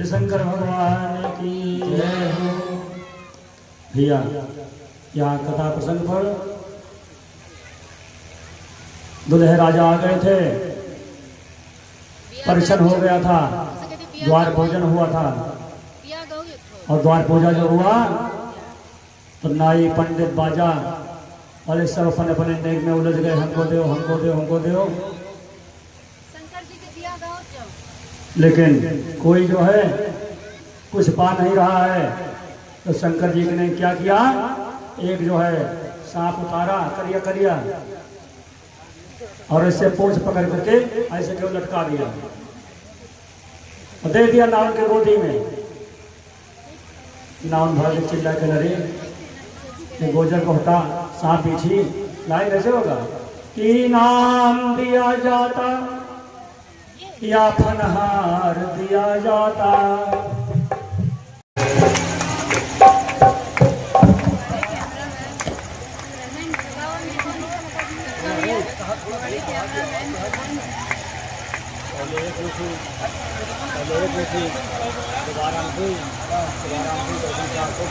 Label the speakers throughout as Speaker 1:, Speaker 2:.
Speaker 1: शंकर भगवान की जय हो। भैया यहाँ कथा प्रसंग पर दुल्हे राजा आ गए थे, परीक्षण हो गया था, द्वार भोजन हुआ था और द्वार पूजा जो हुआ तो नाई पंडित बाजा और सब अपन अपने नेक में उलझ गए, हमको दो हमको दो हमको दो। लेकिन कोई जो है कुछ पा नहीं रहा है, तो शंकर जी ने क्या किया, एक जो है सांप उतारा करिया करिया और इससे पूंछ पकड़ करके ऐसे क्यों लटका दिया और दे दिया नाव के गोदी में। नाव भर के चिल्ला के लड़े, गोजर को हटा सांप पीछी लाई कैसे होगा कि नाम दिया जाता या फनहार दिया जाता।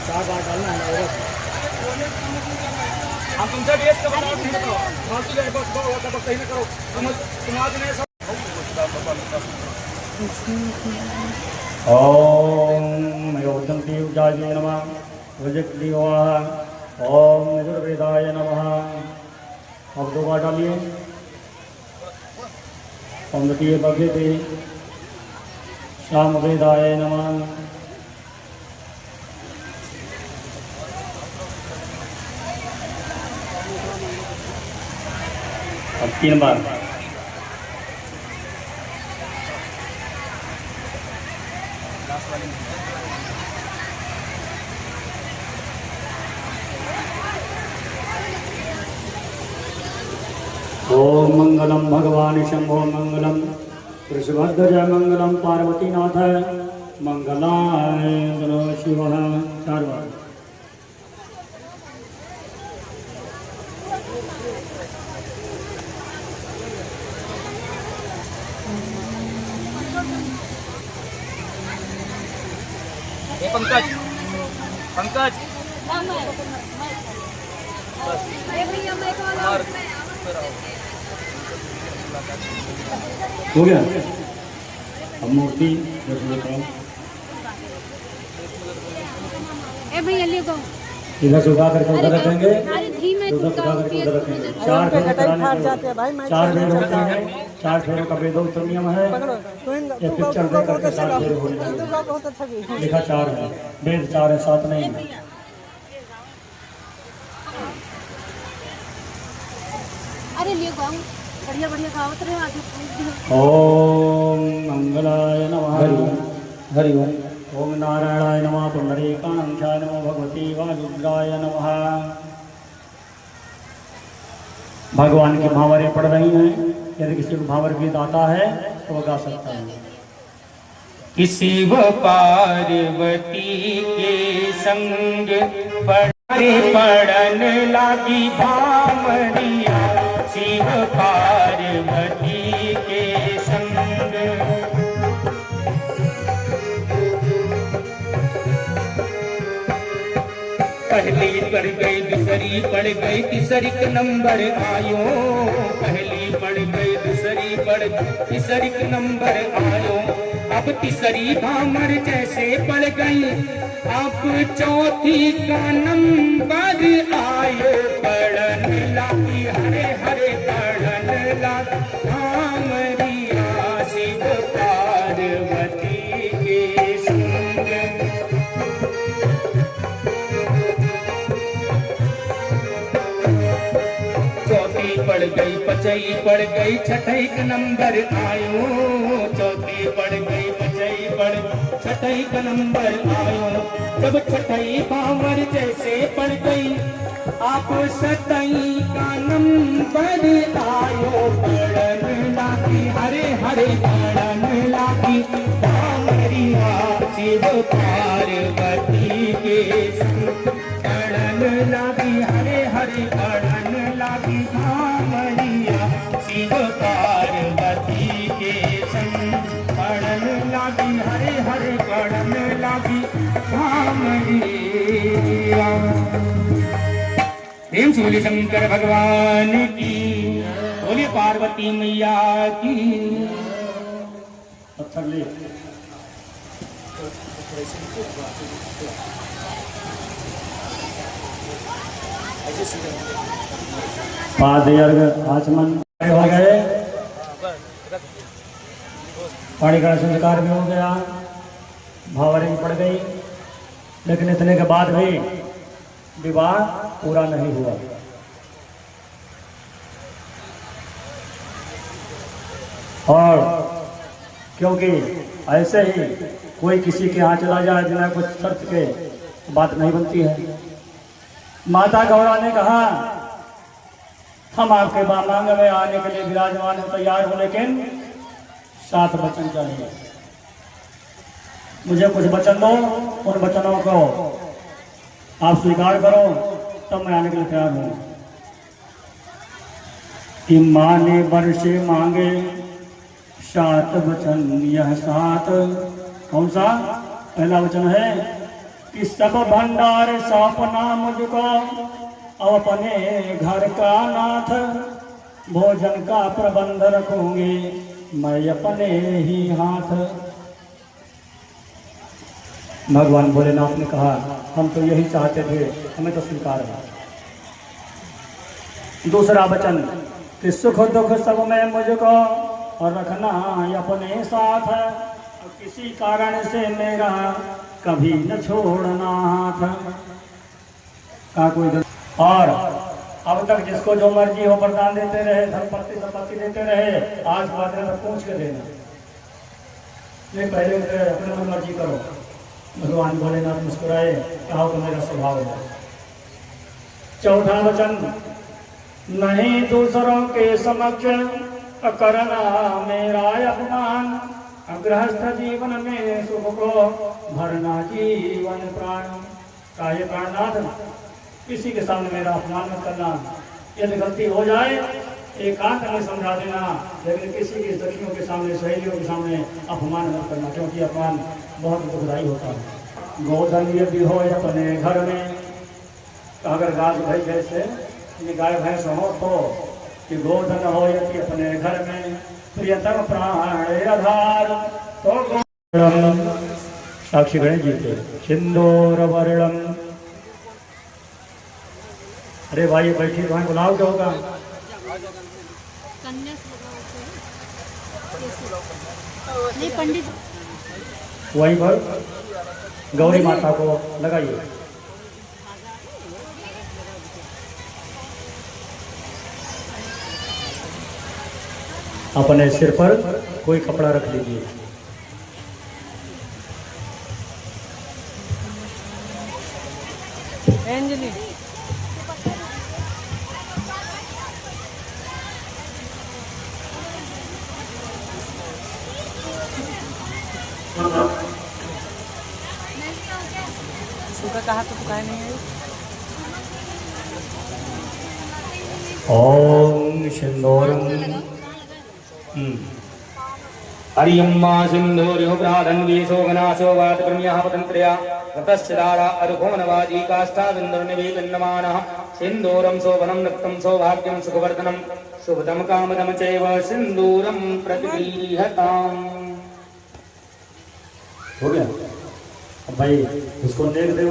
Speaker 1: चार बार डालना है, हम तुमसे भी इसका बनाओ नहीं करो, फालतू के बस सही न करो, तुम्हारे ने सब। ओम योगदंती उजाय नमः, वज्रदेवाय ओम यजुर्वेदाय नमः। अब दो बार डालिए, ओम द्वितीय भगवते सामवेदाय नमः। अब 3 बार। ओम मंगलम भगवान शंभो मंगलम वृषभध्वज मंगलम पार्वतीनाथ मंगलाय शिव। 4 बार।
Speaker 2: पंकज पंकज
Speaker 1: हो गया। अब मूर्ति इधर से उठा करके उधर रखेंगे, उधर उठा करके उधर रखेंगे। 4 फेरे कराने पड़ेंगे, 4 फेरे होते हैं, 4 फेरों का वेदोक्त नियम है। ये पिक्चर दे करके 4 फेरे होने लिखा 4 है, वेद 4 है, 7 नहीं है।
Speaker 3: अरे लिए गाँव बढ़िया बढ़िया गाँव तो आगे।
Speaker 1: ओम मंगलाय नमः, हरि ओम। ओम नारायणाय नमः, पुंडरीकाक्षाय नमः, भगवती वारुद्राय नमः। भगवान की भावरें पढ़ रही हैं, यदि किसी को भावर गीत आता है तो वो गा सकता है।
Speaker 4: किसी व पार्वती के संग पड़न लागी भामरिया, शिव पार्वती के संग। पहली पढ़ गई, दूसरी पढ़ गई, तीसरी नंबर आयो। पहली पढ़ गई, दूसरी पढ़, तीसरी नंबर आयो। अब तीसरी भामर जैसे पढ़ गई, अब चौथी का नंबर आयो। पढ़न लागी हरे हरे पढ़न लागी भामरिया, शिव पार्वती के संग। चौथी पढ़ गई, पचई पढ़ गई, छठई नंबर आयो। चौथी पढ़ गई, पचई पढ़, छठई का नंबर आयो, जब छठई पावर जैसे पड़ गई आप सतई का नंबर आयो। पढ़न लागी हरे हरे पढ़न लागी कांवरिया शिव पार्वती के संग। पढ़न लागी हरे हरे पढ़न लागी कांवरिया शिव पार्वती के संग। पढ़न लागी हरे हरे पढ़न लागी कांवरिया। प्रेम से बोले शंकर भगवान की, बोले पार्वती मैया की।
Speaker 1: पत्थर ले पादे अर्घ आचमन हो गए, पानी का संस्कार भी हो गया, भावरी भी पड़ गई, लेकिन इतने के बाद भी विवाह पूरा नहीं हुआ। और क्योंकि ऐसे ही कोई किसी के यहाँ चला जाए बिना कुछ शर्त के बात नहीं बनती है। माता गौरा ने कहा हम आपके मांग में आने के लिए विराजमान तैयार हो, लेकिन 7 वचन चाहिए। मुझे कुछ वचन दो, उन वचनों को आप स्वीकार करो तब मैं आने के लिए तैयार हूं। कि माँ ने वर्षे मांगे 7 वचन, यह 7 कौन सा? पहला वचन है कि सब भंडार सौंपना मुझको, अब अपने घर का नाथ, भोजन का प्रबंध रखूंगी मैं अपने ही हाथ। भगवान भोलेनाथ ने कहा हम तो यही चाहते थे, हमें तो स्वीकार है। दूसरा वचन कि सुख दुख सब में मुझको और रखना अपने साथ, और किसी कारण से मेरा कभी न छोड़ना हाथ का कोई। और अब तक जिसको जो मर्जी हो वरदान देते रहे, धनपत्ति संपत्ति देते रहे, आज बाद में पूछ के देना, नहीं पहले अपने मन मर्जी करो। भगवान भोलेनाथ मुस्कुराए, कहा तो मेरा स्वभाव है। चौथा वचन नहीं दूसरों के समक्ष करना मेरा अपमान, गृहस्थ जीवन में सुख को भरना जीवन प्राण। काहे प्राणनाथ, किसी के सामने मेरा अपमान मत करना, यदि गलती हो जाए एकांत में समझा देना, लेकिन किसी की सखियों के सामने, सहेलियों के सामने अपमान मत करना, क्योंकि अपमान बहुत दुखदायी होता है। गोधन यदि हो अपने घर में, तो अगर गाय भैंस जैसे ये गाय भैंस हो तो कि गोधन हो यदि अपने घर में, प्रियतम प्राण आधार तो साक्षी गणेश जी थे। सिंदूर वर्णम, अरे भाई बैठी वहां बुलाओ, क्या होगा?
Speaker 3: नहीं पंडित
Speaker 1: वहीं पर गौरी माता को लगाइए। अपने सिर पर कोई कपड़ा रख लीजिए।
Speaker 5: एंजली सुबह कहा तो पुकारे नहीं है।
Speaker 1: ओम सिंदूरम
Speaker 2: हरियम्मा सिंधूर्यो प्राधन्वी शोभनाशो वात ब्रह्म्यः पतन्त्र्या गतश्चिदारा अरुभुवनवाजी काष्ठाबिन्दुर्निवेदन्यमानः सिंदूरं शोभनं नक्तं सौभाग्यं सुखवर्धनं शुभदं कामदं चैव सिंदूरं प्रतिगृह्यताम्।
Speaker 1: हो गया? अब भाई उसको देख दो।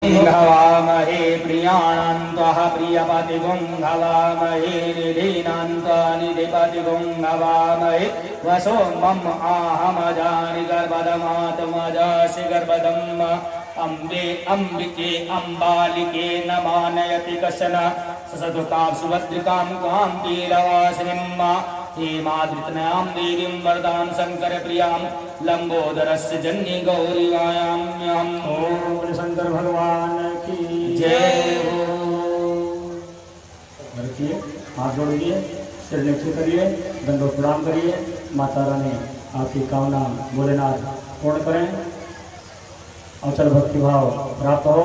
Speaker 2: घवामहे प्रियाणान्त्वः प्रियपतिगुं घवामहे निधीनान्त्वा निधिपतिगुं घवामहे वसो मम आहमजानि गर्भदमात्मजासि गर्भदम् अम्बे अम्बिके अम्बालिके न मानयति कशन ससदुकां सुभद्रिकां कां वीरवासिनीं हेमाद्रितनयां देवीं वरदां शंकर प्रियां लंबोदरस्य जन्नी गौरीवायां
Speaker 1: ओम बोले शंकर भगवान की
Speaker 2: जय हो।
Speaker 1: रखिए, हाथ जोड़िए, सिर नीचे करिए, दंडों प्रणाम करिए। माता रानी आपकी कामना भोलेनाथ पूर्ण करें, अचल भक्ति भाव प्राप्त हो।